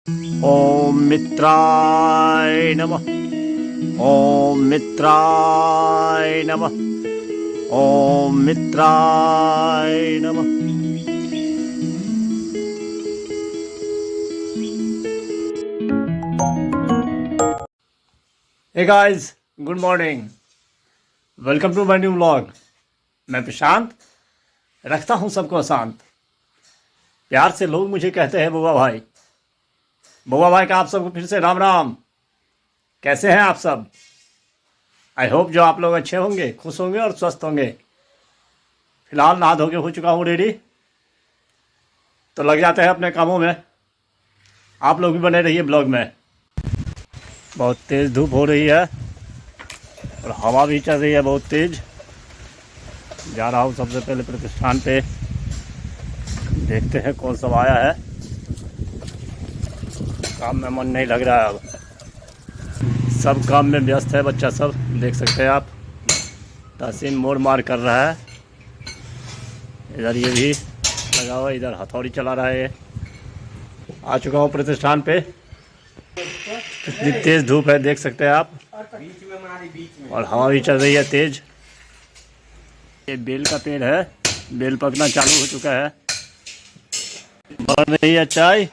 ओम मित्राय नमः। ओम मित्राय नमः। ओम मित्राय नमः। Hey guys, good morning. Welcome to my new vlog. मैं प्रशांत रखता हूँ सबको शांत। प्यार से लोग मुझे कहते हैं बुआ भाई। बुआ भाई का आप सबको फिर से राम राम। कैसे हैं आप सब? आई होप जो आप लोग अच्छे होंगे, खुश होंगे और स्वस्थ होंगे। फिलहाल नहा धो के हो चुका हूँ रेडी, तो लग जाते हैं अपने कामों में। आप लोग भी बने रहिए ब्लॉग में। बहुत तेज़ धूप हो रही है और हवा भी चल रही है बहुत तेज़। जा रहा हूँ सबसे पहले प्रतिष्ठान पे, देखते हैं कौन सब आया है। काम में मन नहीं लग रहा है अब, सब काम में व्यस्त है बच्चा सब। देख सकते हैं आप, तासीन मोड़ मार कर रहा है। इधर ये भी लगा हुआ, इधर हथौड़ी चला रहा है ये। आ चुका हूँ प्रतिष्ठान पे। कितनी तेज़ धूप है देख सकते हैं आप, और हवा भी चल रही है तेज़। ये बेल का पेड़ है, बेल पकना चालू हो चुका है। बन रही है चाय,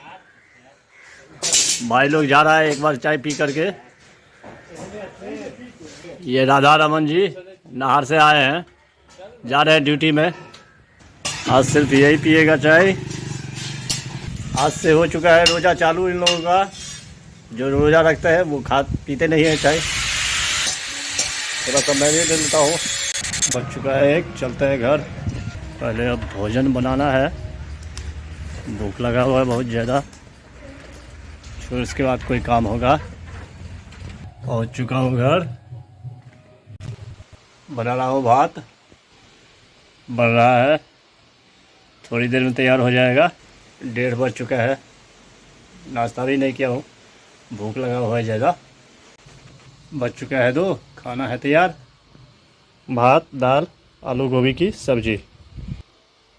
भाई लोग जा रहा है एक बार चाय पी करके। ये राधा रमन जी नाहर से आए हैं, जा रहे हैं ड्यूटी में। आज सिर्फ यही पिएगा चाय। आज से हो चुका है रोज़ा चालू इन लोगों का। जो रोज़ा रखते हैं वो पीते नहीं है चाय। थोड़ा सा मैं भी ले लेता हूँ। बच चुका है एक, चलते हैं घर। पहले अब भोजन बनाना है, भूख लगा हुआ है बहुत ज़्यादा। फिर उसके बाद कोई काम होगा। पहुँच चुका हूँ घर, बना रहा हूँ भात, बन रहा है। थोड़ी देर में तैयार हो जाएगा। 1:30 बज चुका है, नाश्ता भी नहीं किया हूँ, भूख लगा हुआ है ज़्यादा। बज चुका है 2, खाना है तैयार। भात दाल आलू गोभी की सब्जी।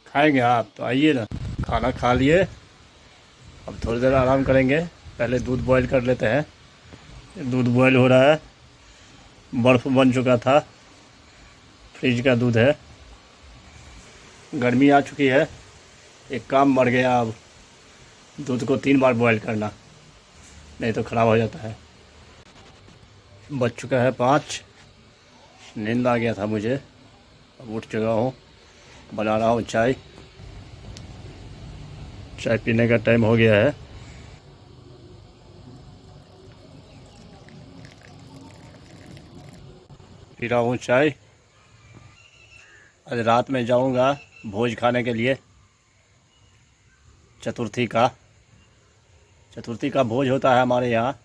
खाएंगे आप तो आइए ना। खाना खा लिए, अब थोड़ी देर आराम करेंगे। पहले दूध बॉईल कर लेते हैं। दूध बॉईल हो रहा है, बर्फ़ बन चुका था, फ्रिज का दूध है। गर्मी आ चुकी है, एक काम बढ़ गया अब, दूध को 3 बार बॉईल करना, नहीं तो ख़राब हो जाता है। बज चुका है 5, नींद आ गया था मुझे, अब उठ चुका हूँ। बना रहा हूँ चाय, चाय पीने का टाइम हो गया है। पी रहा हूँ चाय। आज रात में जाऊँगा भोज खाने के लिए। चतुर्थी का भोज होता है हमारे यहाँ।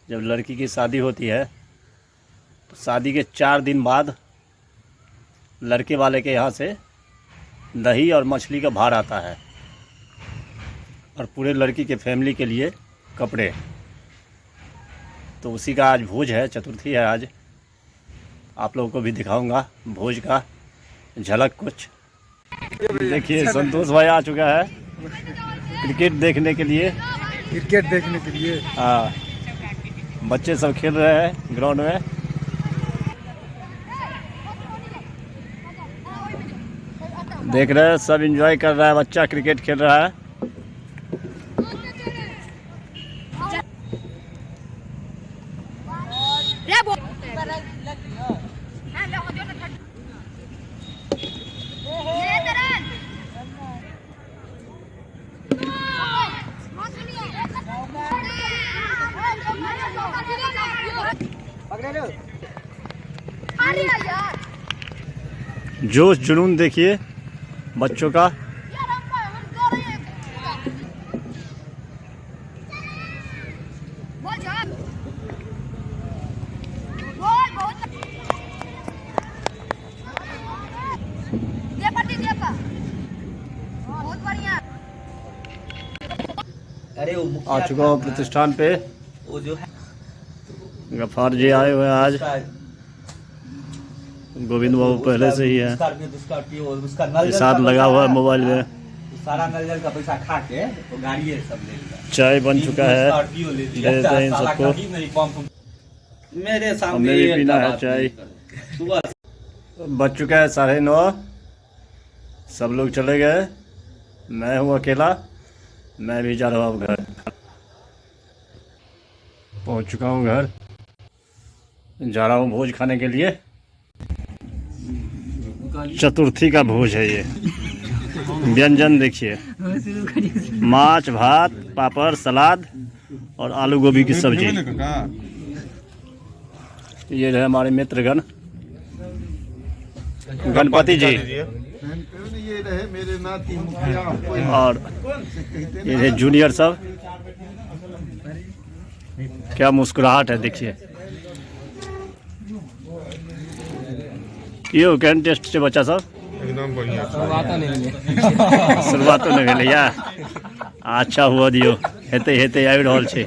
जब लड़की की शादी होती है तो शादी के 4 दिन बाद लड़के वाले के यहाँ से दही और मछली का भार आता है, और पूरे लड़की के फैमिली के लिए कपड़े। तो उसी का आज भोज है, चतुर्थी है आज। आप लोगों को भी दिखाऊंगा भोज का झलक कुछ। देखिए संतोष भाई आ चुका है क्रिकेट देखने के लिए। हाँ, बच्चे सब खेल रहे हैं ग्राउंड में। देख रहे हैं, सब एंजॉय कर रहा है, बच्चा क्रिकेट खेल रहा है। जोश जुनून देखिए बच्चों का। आ चुका हूँ प्रतिष्ठान पे। वो जो है गफ्फार जी आए हुए हैं आज। गोविंद बाबू पहले से ही है, उसका नल साथ लगा हुआ है मोबाइल में। सारा नल जल का पैसा खा के तो गाड़ी सब ले लिया। चाय बन चुका है, दे देते हैं इन सबको। मेरे सामने हमें भी पीना है चाय। बज चुका है 9:30, सब लोग चले गए, मैं हूँ अकेला। मैं भी जा रहा हूँ अब घर। पहुँच चुका हूँ घर, जा रहा हूँ भोज खाने के लिए। चतुर्थी का भोज है ये। व्यंजन देखिए, माछ, भात, पापड़, सलाद और आलू गोभी की सब्जी। ये रहे हमारे मित्रगण, गणपति जी, ये रहे मेरे नाती मुखिया, और ये रहे जूनियर सब। क्या मुस्कुराहट है देखिए। यो कैन टेस्ट से बच्चा सब एकदम बढ़िया। शुरुआत तो नहीं भेल यार। अच्छा हुआ दियो, हेते हेते आबि रहल छै।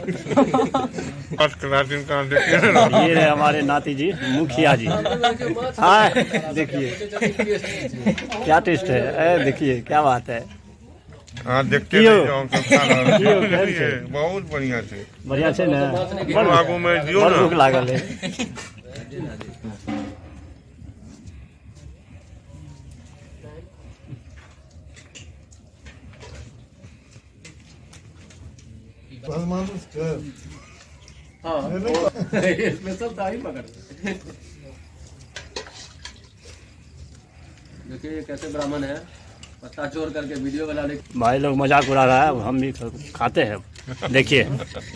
फर्स्ट क्लास इनका ये रहे हमारे नाती जी, मुखिया जी। हाँ देखिए क्या टेस्ट है, देखिए क्या बात है। हाँ देखते कियो? रहिए, हम सब खा रहल कियो, छी। केहन छै? बहुत बढ़िया छै। बढ़िया छै ने? बड़ आगू में दियो बड़ ना। भूख लागल है। देखिए कैसे ब्राह्मण है, पत्ता चोर करके वीडियो बनाने। भाई लोग मजाक उड़ा रहा है, अब हम भी खाते हैं। देखिए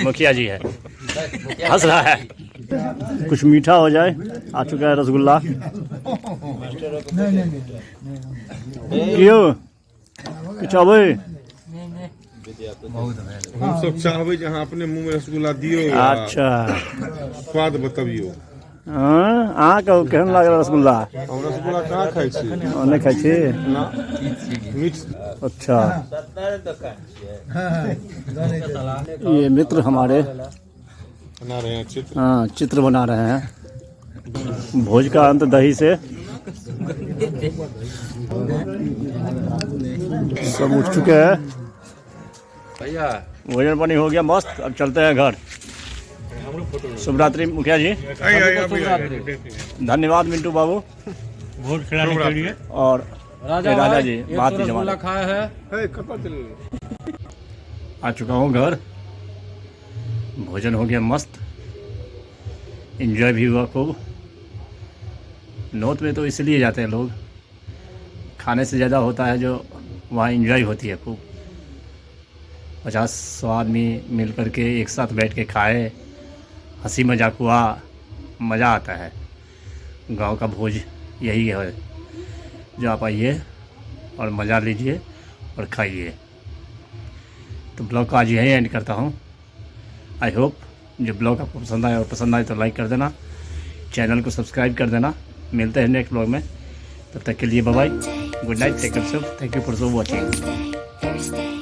मुखिया जी है, हंस रहा है। कुछ मीठा हो जाए। आ चुका है रसगुल्ला। क्यों कुछ अबे? हम सब चाहबे जे अहाँ अपने मुंह में रसगुल्ला दियो, अच्छा स्वाद बतबियो। हाँ अहाँ कहू केहन लागल रसगुल्ला? हम रसगुल्ला कहाँ खाइ छी नहीं खाई छी? ना, मीठ। अच्छा ये मित्र हमारे बना रहे हैं चित्र। हाँ चित्र बना रहे हैं। भोज का अंत दही से। सब उठ चुके हैं भैया। भोजन पानी हो गया मस्त। अब चलते हैं घर। शुभ रात्रि मुखिया जी। धन्यवाद मिंटू बाबू भोज खिलाने के लिए। और राजा जी बात ही जमा। खाया है। आ चुका हूँ घर। भोजन हो गया मस्त, एंजॉय भी हुआ खूब। नौत में तो इसलिए जाते हैं लोग, खाने से ज़्यादा होता है जो वहाँ एंजॉय होती है खूब। 50-100 आदमी मिल करके एक साथ बैठ के खाए, हंसी मजाक हुआ, मज़ा आता है। गांव का भोज यही है जो आप आइए और मज़ा लीजिए और खाइए। तो ब्लॉग का आज यही एंड करता हूँ। आई होप जो ब्लॉग आपको पसंद आया और पसंद आए तो लाइक कर देना, चैनल को सब्सक्राइब कर देना। मिलते हैं नेक्स्ट ब्लॉग में, तब तक के लिए bye bye, good night, take care, thank you for so watching.